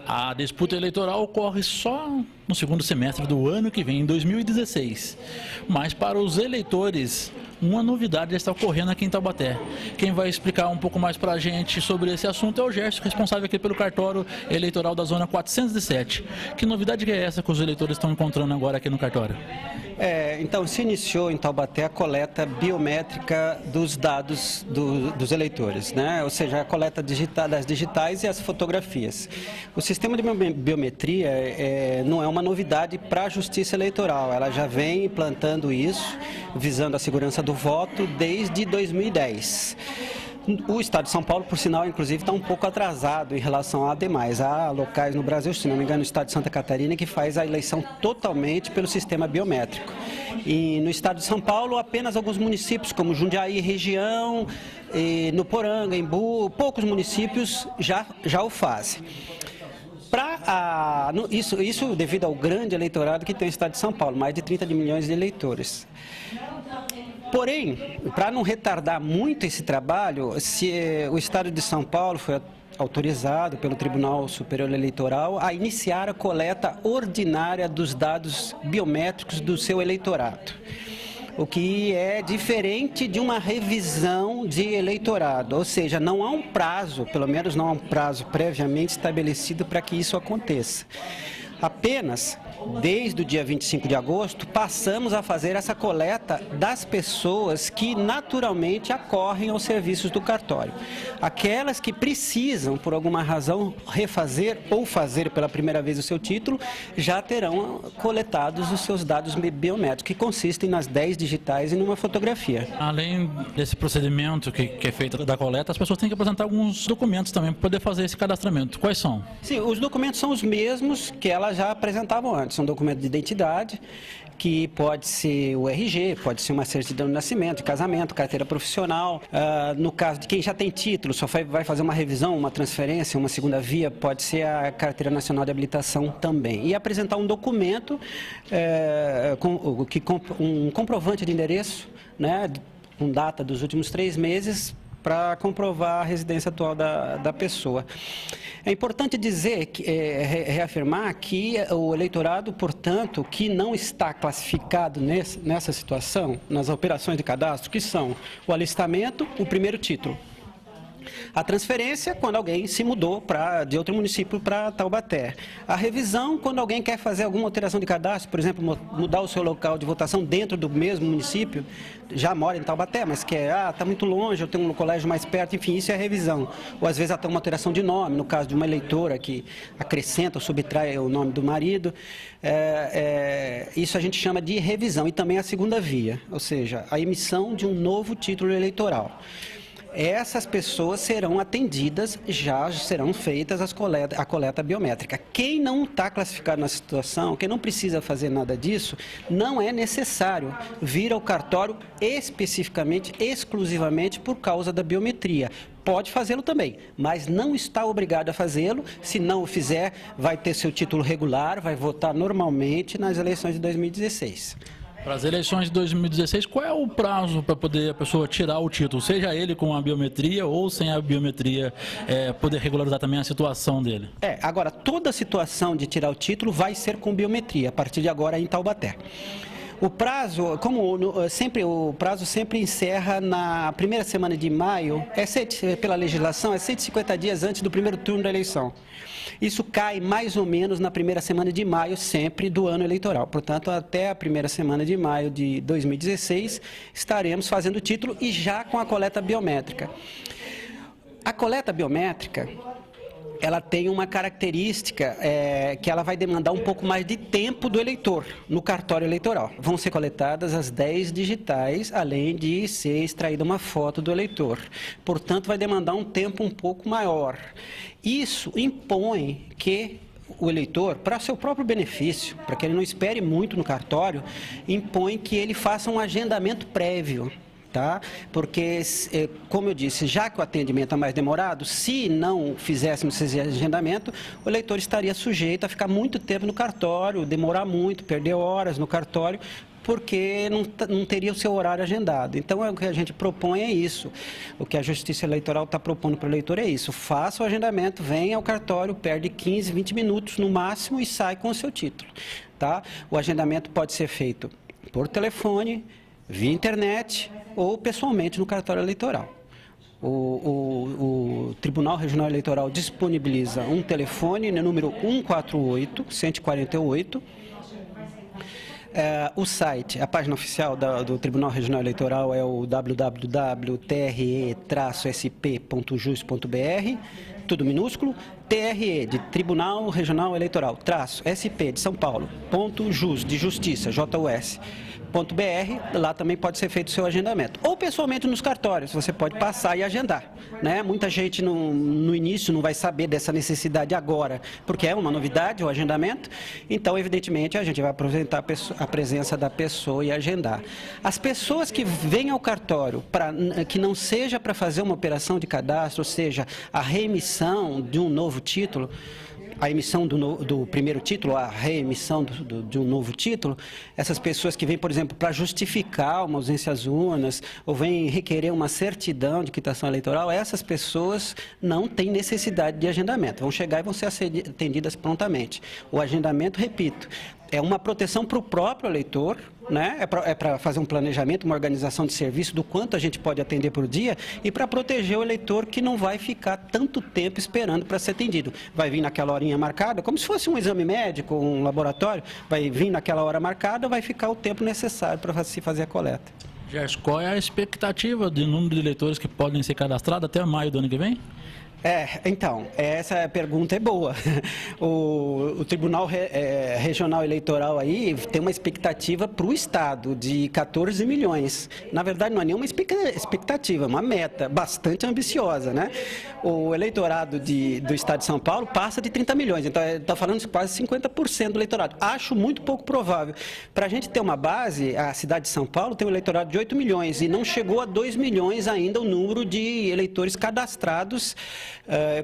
A disputa eleitoral ocorre só no segundo semestre do ano que vem, em 2016. Mas para os eleitores, uma novidade já está ocorrendo aqui em Taubaté. Quem vai explicar um pouco mais para a gente sobre esse assunto é o Gerson, responsável aqui pelo cartório eleitoral da Zona 407. Que novidade que é essa que os eleitores estão encontrando agora aqui no cartório? Então, se iniciou em Taubaté a coleta biométrica dos dados dos eleitores, né? Ou seja, a coleta das digitais e as fotografias. O sistema de biometria não é uma novidade para a Justiça Eleitoral, ela já vem implantando isso, visando a segurança do voto desde 2010. O Estado de São Paulo, por sinal, inclusive, está um pouco atrasado em relação a demais. Há locais no Brasil, se não me engano, no Estado de Santa Catarina, que faz a eleição totalmente pelo sistema biométrico. E no Estado de São Paulo, apenas alguns municípios, como Jundiaí, região, no Poranga, Embu, poucos municípios já o fazem. Isso devido ao grande eleitorado que tem o Estado de São Paulo, mais de 30 milhões de eleitores. Porém, para não retardar muito esse trabalho, se o Estado de São Paulo foi autorizado pelo Tribunal Superior Eleitoral a iniciar a coleta ordinária dos dados biométricos do seu eleitorado, o que é diferente de uma revisão de eleitorado, ou seja, não há um prazo, pelo menos não há um prazo previamente estabelecido para que isso aconteça. Apenas, desde o dia 25 de agosto, passamos a fazer essa coleta das pessoas que naturalmente acorrem aos serviços do cartório. Aquelas que precisam, por alguma razão, refazer ou fazer pela primeira vez o seu título, já terão coletados os seus dados biométricos, que consistem nas 10 digitais e numa fotografia. Além desse procedimento que é feito da coleta, as pessoas têm que apresentar alguns documentos também para poder fazer esse cadastramento. Quais são? Sim, os documentos são os mesmos que elas já apresentavam antes. São documentos de identidade, que pode ser o RG, pode ser uma certidão de nascimento, de casamento, carteira profissional. No caso de quem já tem título, só vai fazer uma revisão, uma transferência, uma segunda via, pode ser a Carteira Nacional de Habilitação também. E apresentar um documento, um comprovante de endereço, né, com data dos últimos 3 meses, para comprovar a residência atual da pessoa. É importante dizer, reafirmar que o eleitorado, portanto, que não está classificado nessa situação, nas operações de cadastro, que são o alistamento, o primeiro título. A transferência, quando alguém se mudou de outro município para Taubaté. A revisão, quando alguém quer fazer alguma alteração de cadastro, por exemplo, mudar o seu local de votação dentro do mesmo município, já mora em Taubaté, mas quer, está muito longe, eu tenho um colégio mais perto, enfim, isso é a revisão. Ou às vezes até uma alteração de nome, no caso de uma eleitora que acrescenta ou subtrai o nome do marido. Isso a gente chama de revisão. E também a segunda via, ou seja, a emissão de um novo título eleitoral. Essas pessoas serão atendidas, já serão feitas a coleta biométrica. Quem não está classificado na situação, quem não precisa fazer nada disso, não é necessário vir ao cartório especificamente, exclusivamente por causa da biometria. Pode fazê-lo também, mas não está obrigado a fazê-lo. Se não o fizer, vai ter seu título regular, vai votar normalmente nas eleições de 2016. Para as eleições de 2016, qual é o prazo para poder a pessoa tirar o título? Seja ele com a biometria ou sem a biometria, poder regularizar também a situação dele? Agora, toda a situação de tirar o título vai ser com biometria, a partir de agora em Taubaté. O prazo, o prazo sempre encerra na primeira semana de maio, pela legislação, é 150 dias antes do primeiro turno da eleição. Isso cai mais ou menos na primeira semana de maio, sempre do ano eleitoral. Portanto, até a primeira semana de maio de 2016, estaremos fazendo o título e já com a coleta biométrica. A coleta biométrica, ela tem uma característica que ela vai demandar um pouco mais de tempo do eleitor no cartório eleitoral. Vão ser coletadas as 10 digitais, além de ser extraída uma foto do eleitor. Portanto, vai demandar um tempo um pouco maior. Isso impõe que o eleitor, para seu próprio benefício, para que ele não espere muito no cartório, impõe que ele faça um agendamento prévio tá? Porque, como eu disse, já que o atendimento é mais demorado, se não fizéssemos esse agendamento, o eleitor estaria sujeito a ficar muito tempo no cartório, demorar muito, perder horas no cartório, porque não teria o seu horário agendado. Então, o que a gente propõe é isso. O que a Justiça Eleitoral está propondo para o eleitor é isso. Faça o agendamento, venha ao cartório, perde 15, 20 minutos no máximo e sai com o seu título. Tá? O agendamento pode ser feito por telefone, via internet ou pessoalmente no cartório eleitoral. O Tribunal Regional Eleitoral disponibiliza um telefone no número 148. O site, a página oficial do Tribunal Regional Eleitoral é o www.tre-sp.jus.br, tudo minúsculo, TRE, de Tribunal Regional Eleitoral, -SP, de São Paulo, .jus, de Justiça, JUS. .br, lá também pode ser feito o seu agendamento. Ou pessoalmente nos cartórios, você pode passar e agendar. Né? Muita gente no início não vai saber dessa necessidade agora, porque é uma novidade o agendamento, então, evidentemente, a gente vai apresentar a presença da pessoa e agendar. As pessoas que vêm ao cartório, que não seja para fazer uma operação de cadastro, ou seja, a reemissão de um novo título, a emissão do primeiro título, a reemissão de um novo título, essas pessoas que vêm, por exemplo, para justificar uma ausência às urnas, ou vêm requerer uma certidão de quitação eleitoral, essas pessoas não têm necessidade de agendamento, vão chegar e vão ser atendidas prontamente. O agendamento, repito, é uma proteção para o próprio eleitor, né? É para fazer um planejamento, uma organização de serviço do quanto a gente pode atender por dia e para proteger o eleitor que não vai ficar tanto tempo esperando para ser atendido. Vai vir naquela horinha marcada, como se fosse um exame médico, um laboratório, vai vir naquela hora marcada, vai ficar o tempo necessário para se fazer a coleta. Gerson, qual é a expectativa de número de eleitores que podem ser cadastrados até maio do ano que vem? Então, essa pergunta é boa. O Tribunal Regional Eleitoral aí tem uma expectativa para o Estado de 14 milhões. Na verdade, não é nenhuma expectativa, é uma meta bastante ambiciosa, né? O eleitorado do Estado de São Paulo passa de 30 milhões, então está falando de quase 50% do eleitorado. Acho muito pouco provável. Para a gente ter uma base, a cidade de São Paulo tem um eleitorado de 8 milhões e não chegou a 2 milhões ainda o número de eleitores cadastrados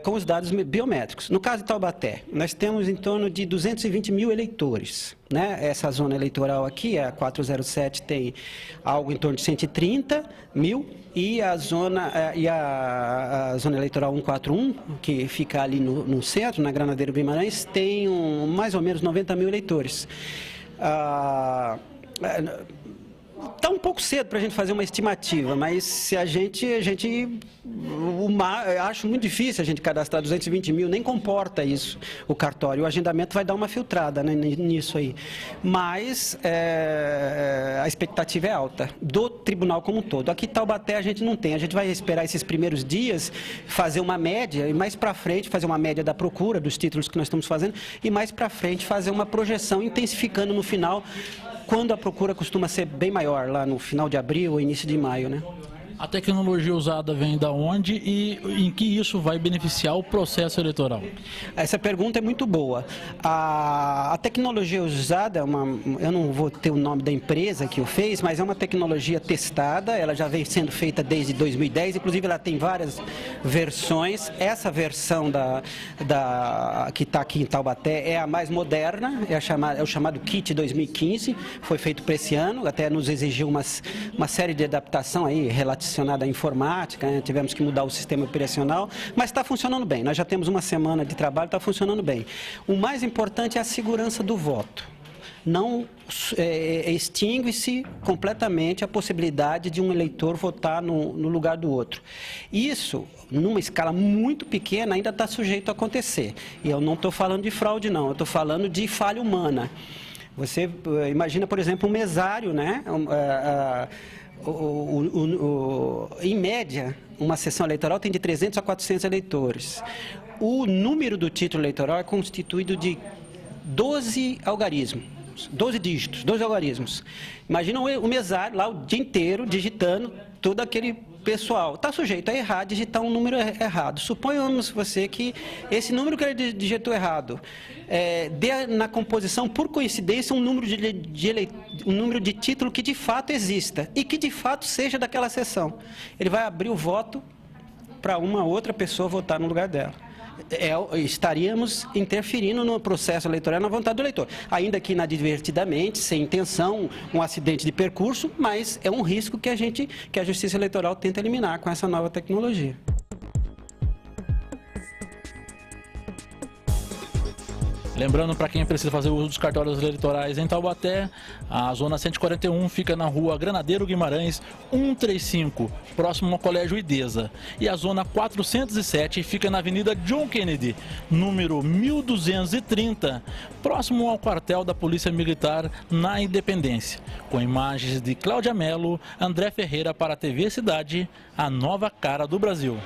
com os dados biométricos. No caso de Taubaté, nós temos em torno de 220 mil eleitores. Né? Essa zona eleitoral aqui, a 407, tem algo em torno de 130 mil e a zona eleitoral 141, que fica ali no centro, na Granadeiro Guimarães, tem mais ou menos 90 mil eleitores. Está um pouco cedo para a gente fazer uma estimativa, mas se acho muito difícil a gente cadastrar 220 mil, nem comporta isso o cartório. O agendamento vai dar uma filtrada, né, nisso aí. Mas a expectativa é alta, do tribunal como um todo. Aqui em Taubaté a gente não tem, a gente vai esperar esses primeiros dias, fazer uma média, e mais para frente fazer uma média da procura dos títulos que nós estamos fazendo, e mais para frente fazer uma projeção, intensificando no final, quando a procura costuma ser bem maior, lá no final de abril ou início de maio, né? A tecnologia usada vem da onde e em que isso vai beneficiar o processo eleitoral? Essa pergunta é muito boa. A tecnologia usada, eu não vou ter o nome da empresa que o fez, mas é uma tecnologia testada, ela já vem sendo feita desde 2010, inclusive ela tem várias versões. Essa versão que está aqui em Taubaté é a mais moderna, é o chamado Kit 2015, foi feito para esse ano, até nos exigiu uma série de adaptação aí relacionada à informática, né? Tivemos que mudar o sistema operacional, mas está funcionando bem. Nós já temos uma semana de trabalho, está funcionando bem. O mais importante é a segurança do voto. Não extingue-se completamente a possibilidade de um eleitor votar no lugar do outro. Isso, numa escala muito pequena, ainda está sujeito a acontecer. E eu não estou falando de fraude, não. Eu estou falando de falha humana. Você imagina, por exemplo, um mesário, né? Em média, uma sessão eleitoral tem de 300 a 400 eleitores. O número do título eleitoral é constituído de 12 algarismos, 12 dígitos, 12 algarismos. Imagina o mesário lá o dia inteiro digitando todo aquele pessoal está sujeito a errar, digitar um número errado. Suponhamos você que esse número que ele digitou errado dê na composição, por coincidência, um número de título que de fato exista e que de fato seja daquela sessão. Ele vai abrir o voto para uma outra pessoa votar no lugar dela. Estaríamos interferindo no processo eleitoral, na vontade do eleitor. Ainda que inadvertidamente, sem intenção, um acidente de percurso, mas é um risco que a Justiça Eleitoral tenta eliminar com essa nova tecnologia. Lembrando, para quem precisa fazer uso dos cartórios eleitorais em Taubaté, a zona 141 fica na rua Granadeiro Guimarães, 135, próximo ao Colégio Idesa. E a zona 407 fica na Avenida John Kennedy, número 1230, próximo ao quartel da Polícia Militar na Independência. Com imagens de Cláudia Mello, André Ferreira para a TV Cidade, a nova cara do Brasil.